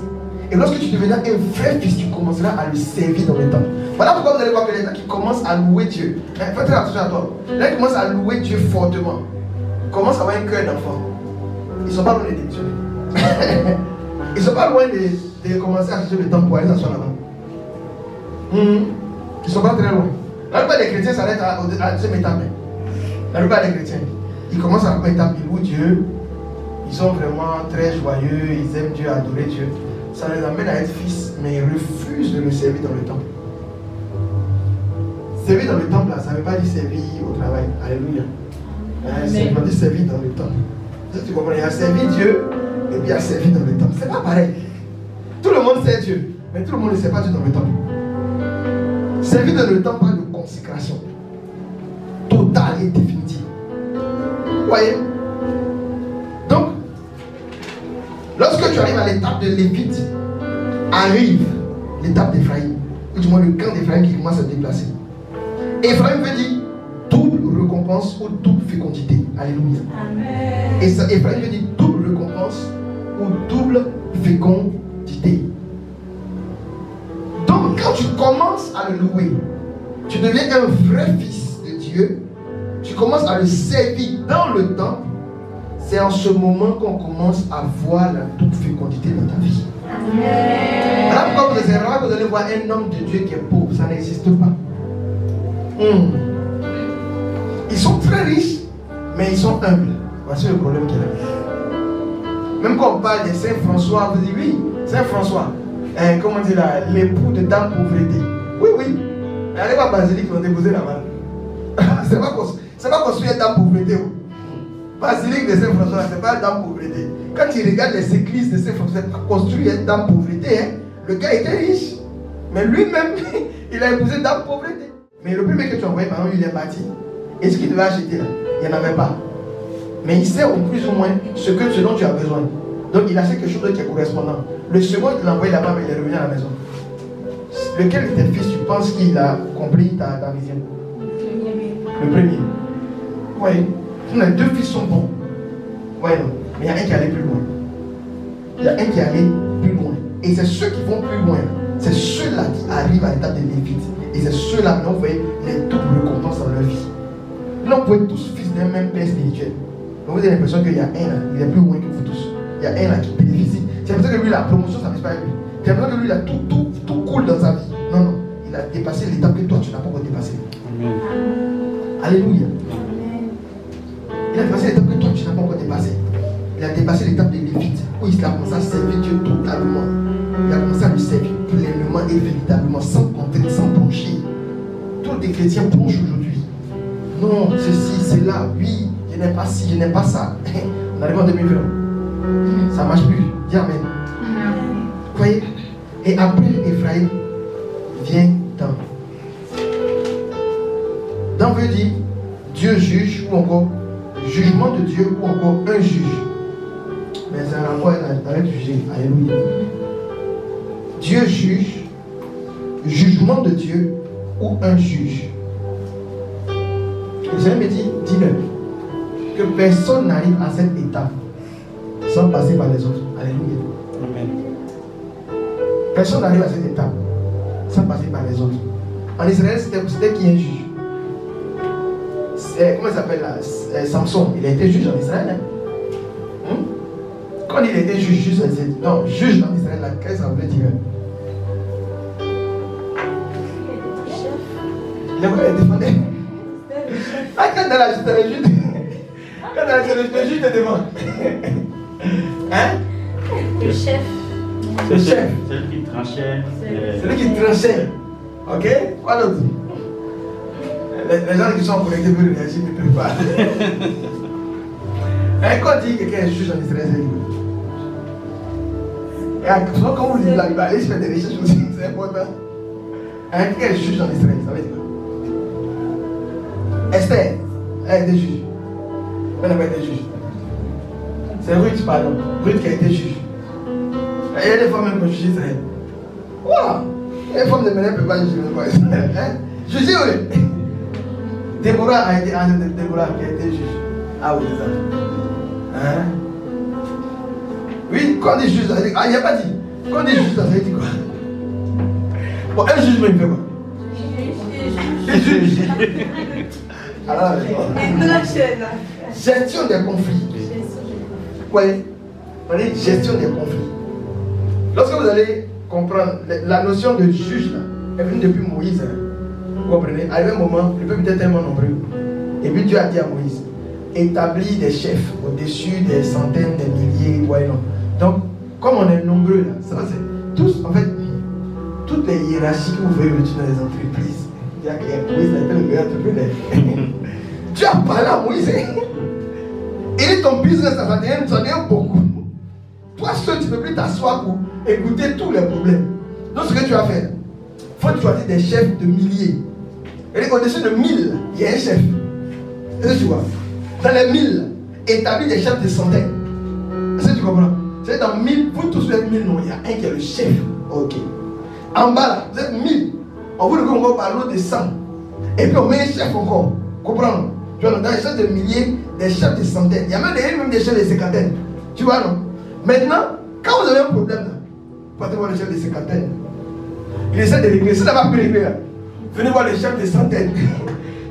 Et lorsque tu deviendras un vrai fils, tu commenceras à le servir dans le temple. Voilà pourquoi vous allez voir que les gens qui commencent à louer Dieu, faites très attention à toi. Les gens qui commencent à louer Dieu fortement, commencent à avoir un cœur d'enfant. Ils ne sont pas loin de démissionner. Ils ne sont pas loin de commencer à chercher le temps pour aller s'asseoir là-bas. Ils ne sont pas très loin. La plupart des chrétiens s'arrêtent à la deuxième étape. La plupart des chrétiens, ils commencent à la première étape, ils louent Dieu. Ils sont vraiment très joyeux, ils aiment Dieu, adorer Dieu. Ça les amène à être fils, mais ils refusent de le servir dans le temple. Servir dans le temple, là, ça ne veut pas dire servir au travail. Alléluia. Ça veut dire servir dans le temple. Tu comprends? Il y a servi Dieu et puis il y a servi dans le temple. C'est pas pareil. Tout le monde sait Dieu, mais tout le monde ne sait pas Dieu dans le temple. Servir dans le temple parle de consécration totale et définitive. Vous voyez? Donc, lorsque tu arrives à l'étape de Lévite, arrive l'étape d'Éphraïm, ou du moins le camp d'Éphraïm qui commence à se déplacer. Éphraïm veut dire double récompense ou double fécondité. Alléluia. Amen. Et ça, Éphraïm veut dire double récompense ou double fécondité. Donc, quand tu commences à le louer, tu deviens un vrai fils de Dieu, tu commences à le servir dans le temple. C'est en ce moment qu'on commence à voir la double fécondité dans ta vie. Amen. Alors pourquoi vous allez voir un homme de Dieu qui est pauvre, ça n'existe pas. Ils sont très riches, mais ils sont humbles. Voici le problème qu'il a. Même quand on parle de Saint François, vous dites oui, Saint François, comment dire là, l'époux de Dame Pauvreté. Oui, oui. Mais allez voir Basilique, ils ont déposé là-bas. C'est pas construire Dame Pauvreté. Basilique de Saint-François, ce n'est pas Dame Pauvreté. Quand tu regardes les églises de Saint-François, c'est pas construit Dame Pauvreté. Hein. Le gars était riche. Mais lui-même, il a épousé Dame Pauvreté. Mais le premier que tu as envoyé, par exemple, il est parti. Et ce qu'il devait acheter là, il n'y en avait pas. Mais il sait au plus ou moins ce dont tu as besoin. Donc il achète quelque chose qui est correspondant. Le second, il l'a envoyé là-bas, mais il est revenu à la maison. Lequel de tes fils, tu penses qu'il a compris ta vision? Le premier. Vous voyez? Les deux fils sont bons. Ouais, non. Mais il y a un qui allait plus loin. Il y a un qui allait plus loin. Et c'est ceux qui vont plus loin. C'est ceux-là qui arrivent à l'étape des Lévites. Et c'est ceux-là, vous voyez, les doubles récompenses dans leur vie. Là, vous pouvez être tous fils d'un même père spirituel. Donc vous avez l'impression qu'il y a un là, il est plus loin que vous tous. Il y a un là qui bénéficie. C'est pour ça que lui, la promotion, ça ne pas avec lui. C'est pour ça que lui, il a tout cool dans sa vie. Non, non. Il a dépassé l'étape que toi, tu n'as pas encore dépassé. Amen. Alléluia. Il a dépassé l'étape que toi tu n'as pas encore dépassé. Il a dépassé l'étape des Lévites où il a commencé à servir Dieu totalement. Il a commencé à le servir pleinement et véritablement, sans compter, sans broncher. Tous les chrétiens bronchent aujourd'hui. Non, ceci, c'est là, oui, je n'ai pas ci, je n'ai pas ça. On arrive en 2020. Ça ne marche plus. Dis Amen. Vous voyez? Et après Ephraïm vient Dan. Dan veut dire Dieu juge ou encore jugement de Dieu ou encore un juge. Mais c'est un rapport avec juger. Alléluia. Dieu juge, jugement de Dieu ou un juge. Le Seigneur me dit, dis-le, que personne n'arrive à cette étape sans passer par les autres. Alléluia. Amen. Personne n'arrive à cette étape sans passer par les autres. En Israël, c'était qui un juge? Comment il s'appelle là? Samson, il a été juge en Israël. Hein? Quand il a été juge en Israël, non, juge en Israël, là, qu'est-ce que ça voulait dire? Il a défendu. Ah, quand dans la juge, le juge te demande. Hein? Le chef. Le chef. Celui qui tranchait. Celui qui tranchait. Ok? Quoi d'autre? Les gens qui sont connectés peuvent réagir, ne peuvent pas. Quand on dit que quelqu'un est juge en Israël, c'est quoi? Quand vous lisez la Bible, allez faire des recherches aussi, c'est important. Quelqu'un est juge en Israël, ça veut dire quoi? Esther, elle était juge. Elle n'a pas été juge. C'est Ruth, pardon. Ruth qui a été juge. Il y a des femmes même qui ont jugé Israël. Waouh! Les femmes de Ménel ne peuvent pas juger Israël. Juger, oui. Déborah a été Déborah qui a été juge. Ah oui, c'est ça. Hein? Oui, quand on dit juge, il n'y a pas dit. Quand on dit juge, ça veut dire quoi? Bon, un jugement, il fait quoi? Il juge. Alors, gestion des conflits. Oui, on dit gestion des conflits. Lorsque vous allez comprendre la notion de juge, là, elle vient depuis Moïse. Hein. Vous comprenez? Arrivé un moment, le peuple était tellement nombreux. Et puis Dieu a dit à Moïse, établis des chefs au-dessus des centaines, des milliers, ouais, non. Donc, comme on est nombreux là, ça c'est tous, en fait, toutes les hiérarchies que vous voyez dans les entreprises. Il y a Moïse, là, le meilleur entrepreneur. Dieu a parlé à Moïse. Il dit ton business, ça devient beaucoup. Toi seul, tu ne peux plus t'asseoir pour écouter tous les problèmes. Donc, ce que tu vas faire, il faut choisir des chefs de milliers. Et au-dessus de 1000, il y a un chef. Est-ce que tu vois? Dans les 1000, établis des chefs de centaines. Est-ce que tu comprends? C'est dans 1000, vous tous vous êtes 1000, non, il y a un qui est le chef. Ok. En bas là, vous êtes 1000. On vous le dit encore par l'eau de 100. Et puis on met un chef encore. Comprends? Tu vois, dans les chefs de milliers, des chefs de centaines. Il y a même des chefs de cinquantaines. Tu vois, non? Maintenant, quand vous avez un problème là, partez voir le chef de cinquantaine. Il essaie de régler. Si ça n'a pas pu régler là, venez voir le chef de centaines.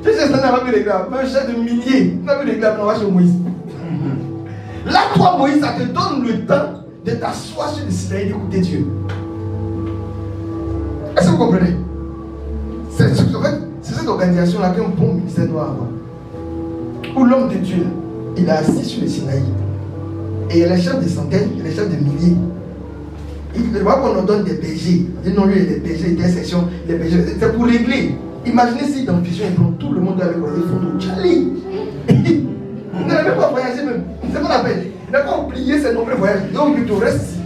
Si le chef de centaines n'a pas pu régler là, même le chef de milliers n'a pas pu régler là, on va chez Moïse. Là, toi, Moïse, ça te donne le temps de t'asseoir sur le ciel et d'écouter Dieu. Est-ce que vous comprenez? C'est cette organisation-là qu'un bon ministère doit avoir. Où l'homme de Dieu, il est assis sur le Sinaï. Et il y a les chefs de centaines, il y a les chefs de milliers. Il voit qu'on nous donne des bergers. On dit non, lui, il y a des bergers, des sections, les bergers. C'est pour régler. Imaginez si dans Vision et Plan, tout le monde doit aller croiser le fond de Charlie. Il n'avait même pas voyagé même. C'est pas la peine. Il n'a pas oublié ses nombreux voyages. Donc, il reste ici.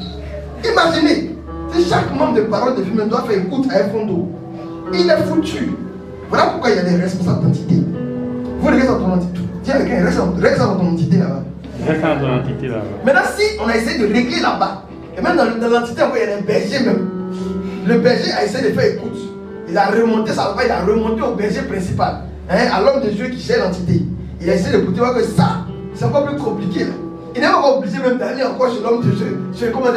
Imaginez, si chaque membre de parole de film doit faire écoute à un fond d'eau, il est foutu. Voilà pourquoi il y a des responsables d'entité. Vous regardez dans ton entité. Tiens, quelqu'un reste dans ton entité là-bas. Reste dans ton entité là-bas. Maintenant, si on a essayé de régler là-bas, et même dans l'entité, il y a un berger même. Le berger a essayé de faire écoute. Il a remonté ça, il a remonté au berger principal, hein, à l'homme de Dieu qui gère l'entité. Il a essayé d'écouter, voir que ça, c'est encore plus compliqué là. Il n'est pas obligé même d'aller encore chez l'homme de Dieu, sur le premier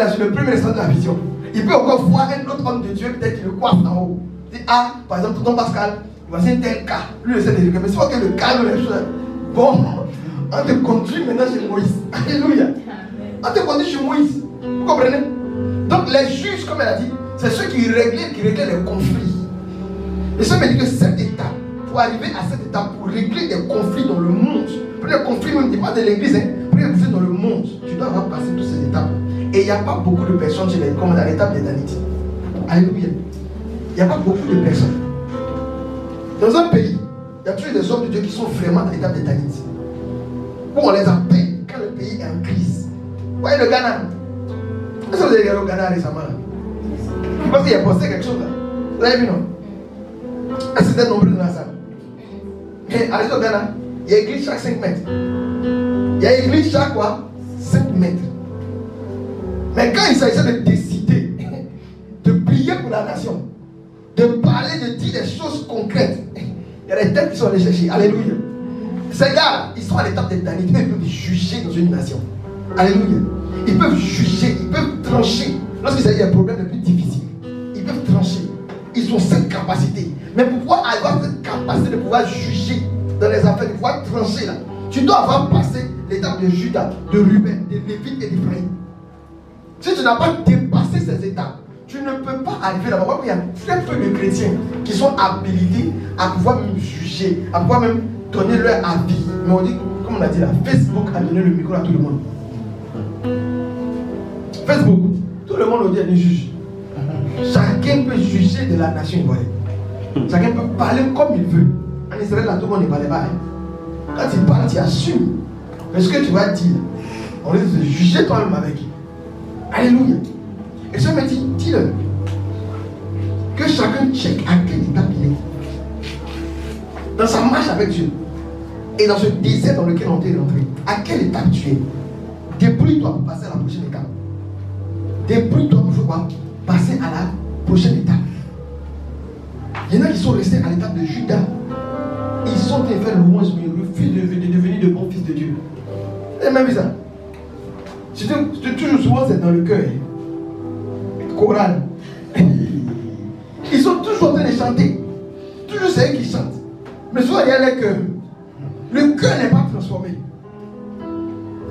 instant de la vision. Il peut encore voir un autre homme de Dieu, peut-être qu'il le coiffe en haut. Il dit, ah, par exemple, tonton Pascal, voici un tel cas. Lui, il essaie de régler. Mais c'est pas que le calme les choses. Bon, on te conduit maintenant chez Moïse. Alléluia. On te conduit chez Moïse. Vous comprenez? Donc, les juges, comme elle a dit, c'est ceux qui réglaient les conflits. Et ça me dit que cette étape, pour arriver à cette étape, pour régler des conflits dans le monde, pour les conflits même pas de l'église, hein, pour les conflits dans le monde, tu dois avoir passé toutes ces étapes. Et il n'y a pas beaucoup de personnes comme dans l'étape d'éternité. Alléluia. Il n'y a pas beaucoup de personnes. Dans un pays, il y a toujours des hommes de Dieu qui sont vraiment dans l'étape d'éternité. Où on les appelle quand le pays est en crise. Vous voyez le Ghana? Est-ce que vous avez regardé au Ghana récemment? Je pense qu'il a posté quelque chose là. Vous avez vu, non? Est-ce que vous êtes nombreux dans la salle? Mais allez au Ghana. Il y a église chaque 5 mètres. Il y a église chaque quoi? 5 mètres. Mais quand il s'agissait de décider, de prier pour la nation, de parler, de dire des choses concrètes, il y a des têtes qui sont allés chercher. Alléluia. Ces gars, ils sont à l'étape d'éternité. Ils peuvent juger dans une nation. Alléluia. Ils peuvent juger, ils peuvent trancher. Lorsqu'il s'agit des problèmes les plus difficiles, ils peuvent trancher. Ils ont cette capacité. Mais pour pouvoir avoir cette capacité de pouvoir juger dans les affaires, de pouvoir trancher là, tu dois avoir passé l'étape de Judas, de Ruben, de Lévite et d'Ephraïm. Si tu n'as pas dépassé ces étapes, tu ne peux pas arriver là-bas. Il y a très peu de chrétiens qui sont habilités à pouvoir même juger, à pouvoir même donner leur avis. Mais on dit, comme on a dit là, Facebook a donné le micro à tout le monde. Facebook, tout le monde aujourd'hui est juge. Chacun peut juger de la nation ivoirienne. Chacun peut parler comme il veut. En Israël, là, tout le monde ne parlait pas. Hein. Quand il parle, tu assumes. Mais ce que tu vas dire, on risque de juger toi-même avec. Alléluia. Et ça me dit, dis-le. Que chacun check à quelle étape il est. Dans sa marche avec Dieu. Et dans ce désert dans lequel on est rentré. À quelle étape tu es. Débrouille-toi pour passer à la prochaine étape. Débrouille-toi pour quoi? Passer à la prochaine étape. Il y en a qui sont restés à l'étape de Judas. Ils sont en train de faire louange, mais ils refusent de devenir de bons fils de Dieu. Vous avez même vu ça? Toujours souvent c'est dans le cœur. Chorale. Ils sont toujours en train de chanter. Toujours c'est eux qui chantent. Mais souvent il y a le cœur. Le cœur n'est pas transformé.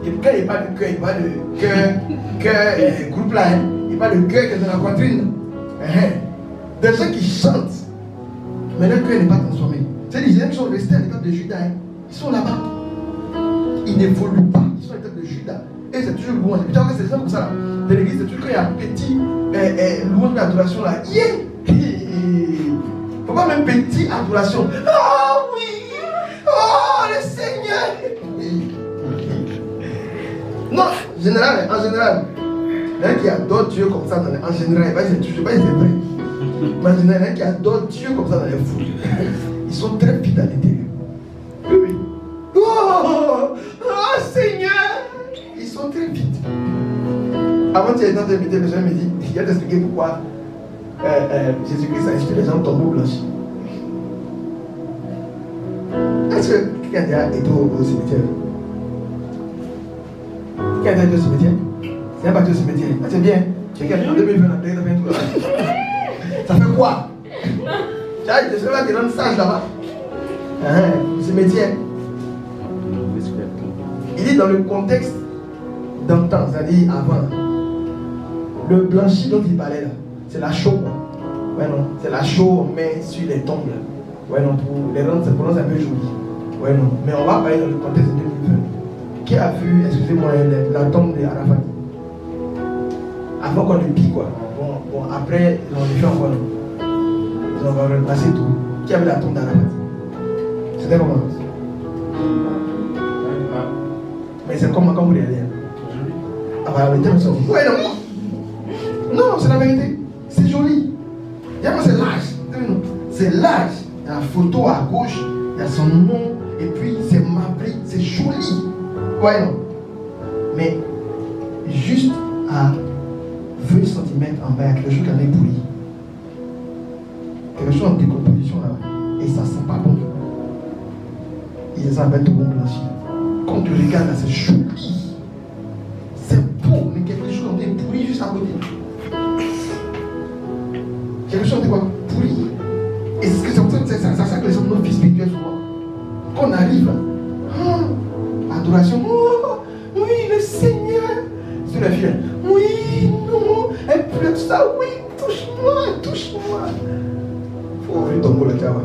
Et le cœur n'est pas le cœur, il parle de cœur groupe là. Il parle de cœur qui est dans la poitrine. Des gens qui chantent. Mais le cœur n'est pas transformé. C'est les gens qui sont restés à l'étape de Judas. Ils sont là-bas. Ils n'évoluent pas. Ils sont à l'étape de Judas. Et c'est toujours louange. Et puis c'est ça comme ça là. De l'église, c'est toujours quand il y a un petit louange d'adoration là. Yeah! Faut pas même petit adoration. Oh oui! Oh le Seigneur! Non, en général, il y en a qui adorent Dieu comme ça en général. Je ne sais pas si c'est vrai. Mais en général, il y en a qui adorent Dieu comme ça dans les foules. Ils sont très vides à l'intérieur. Oui. Oh Seigneur! Ils sont très vides. Avant tu es dans tes métiers, les gens me disent, il va t'expliquer pourquoi Jésus-Christ a inspiré les gens tombeaux blanchis. Est-ce que quelqu'un a été au cimetière? Quelqu'un a été au cimetière? C'est un parti au cimetière. Ah, c'est bien. Quelqu'un en 2020, ça fait quoi? Je serais là qui rend sage là-bas. Au cimetière. Il dit dans le contexte d'antan, c'est-à-dire avant, le blanchi dont il parlait là, c'est la chaux. Ouais, non, c'est la chaux on met sur les tombes là. Ouais, non, pour les rendre, ça prononce un peu joli. Ouais, non, mais on va parler dans le contexte de 2020. Qui a vu, excusez-moi, la tombe d'Arafat? Avant qu'on le pique, quoi. Bon, après, ils ont fait encore. Ils ont repassé tout. Qui a vu la tombe d'Arafat? C'était comment? Mais c'est comment quand vous regardez? Ah bah la vérité, ouais, non. Non, c'est la vérité. C'est joli. C'est large. C'est large. Il y a la photo à gauche, il y a son nom, et puis c'est marbré, c'est joli. Ouais, non. Mais juste à 20 cm en bas, il y a quelque chose qui en est pourri. Quelque chose en décomposition là. Et ça sent pas bon. Ils appellent tout bon blanchi. Quand tu regardes là, c'est joli. C'est beau, mais quelque chose en est pourri juste à côté. Quelque chose de quoi? Pourri. Et c'est ça que les hommes nos fils spirituels souvent. Quand on arrive là, adoration, oh, oui, le Seigneur. C'est la fille, oui, non, elle pleure ça, oui, touche-moi. Faut ouvrir ton mot le travail.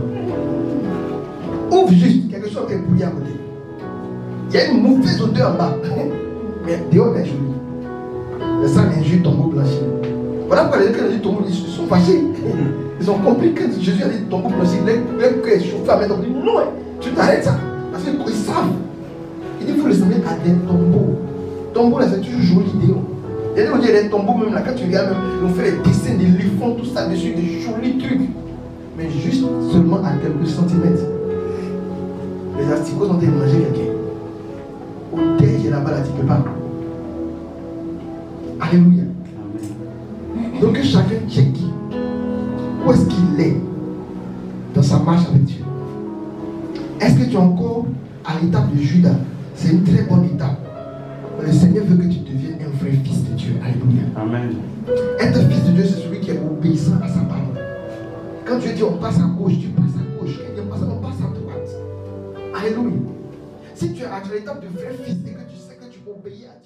Ouvre juste, quelque chose est pourri à côté. Il y a une mauvaise odeur en bas, mais dehors est joli. Le sang injure tombeau blanchi. Voilà pourquoi les gens qui tombeau ils sont fâchés. Ils ont compris que Jésus a dit tombeau blanchi, leur cœur est chauffé à mettre. On dit non, tu t'arrêtes ça. Parce qu'ils savent. Il dit il faut les amener à des tombeaux. Tombeaux là c'est toujours joli dehors. Il y a des tombeaux même là, quand tu regardes même, ils ont fait des dessins d'éléphants, tout ça dessus, des jolis trucs. Mais juste seulement à quelques centimètres. Les asticots ont été mangés quelqu'un. Au déj là-bas, là, tu ne peux pas. Alléluia. Donc que chacun check où est-ce qu'il est dans sa marche avec Dieu. Est-ce que tu es encore à l'étape de Judas? C'est une très bonne étape. Le Seigneur veut que tu deviennes un vrai fils de Dieu. Alléluia. Amen. Être fils de Dieu, c'est celui qui est obéissant à sa parole. Quand Dieu dit on passe à gauche, tu passes à gauche. Quand il dit on passe à droite. Alléluia. Si tu es à l'étape de vrai fils et que tu sais que tu peux obéir à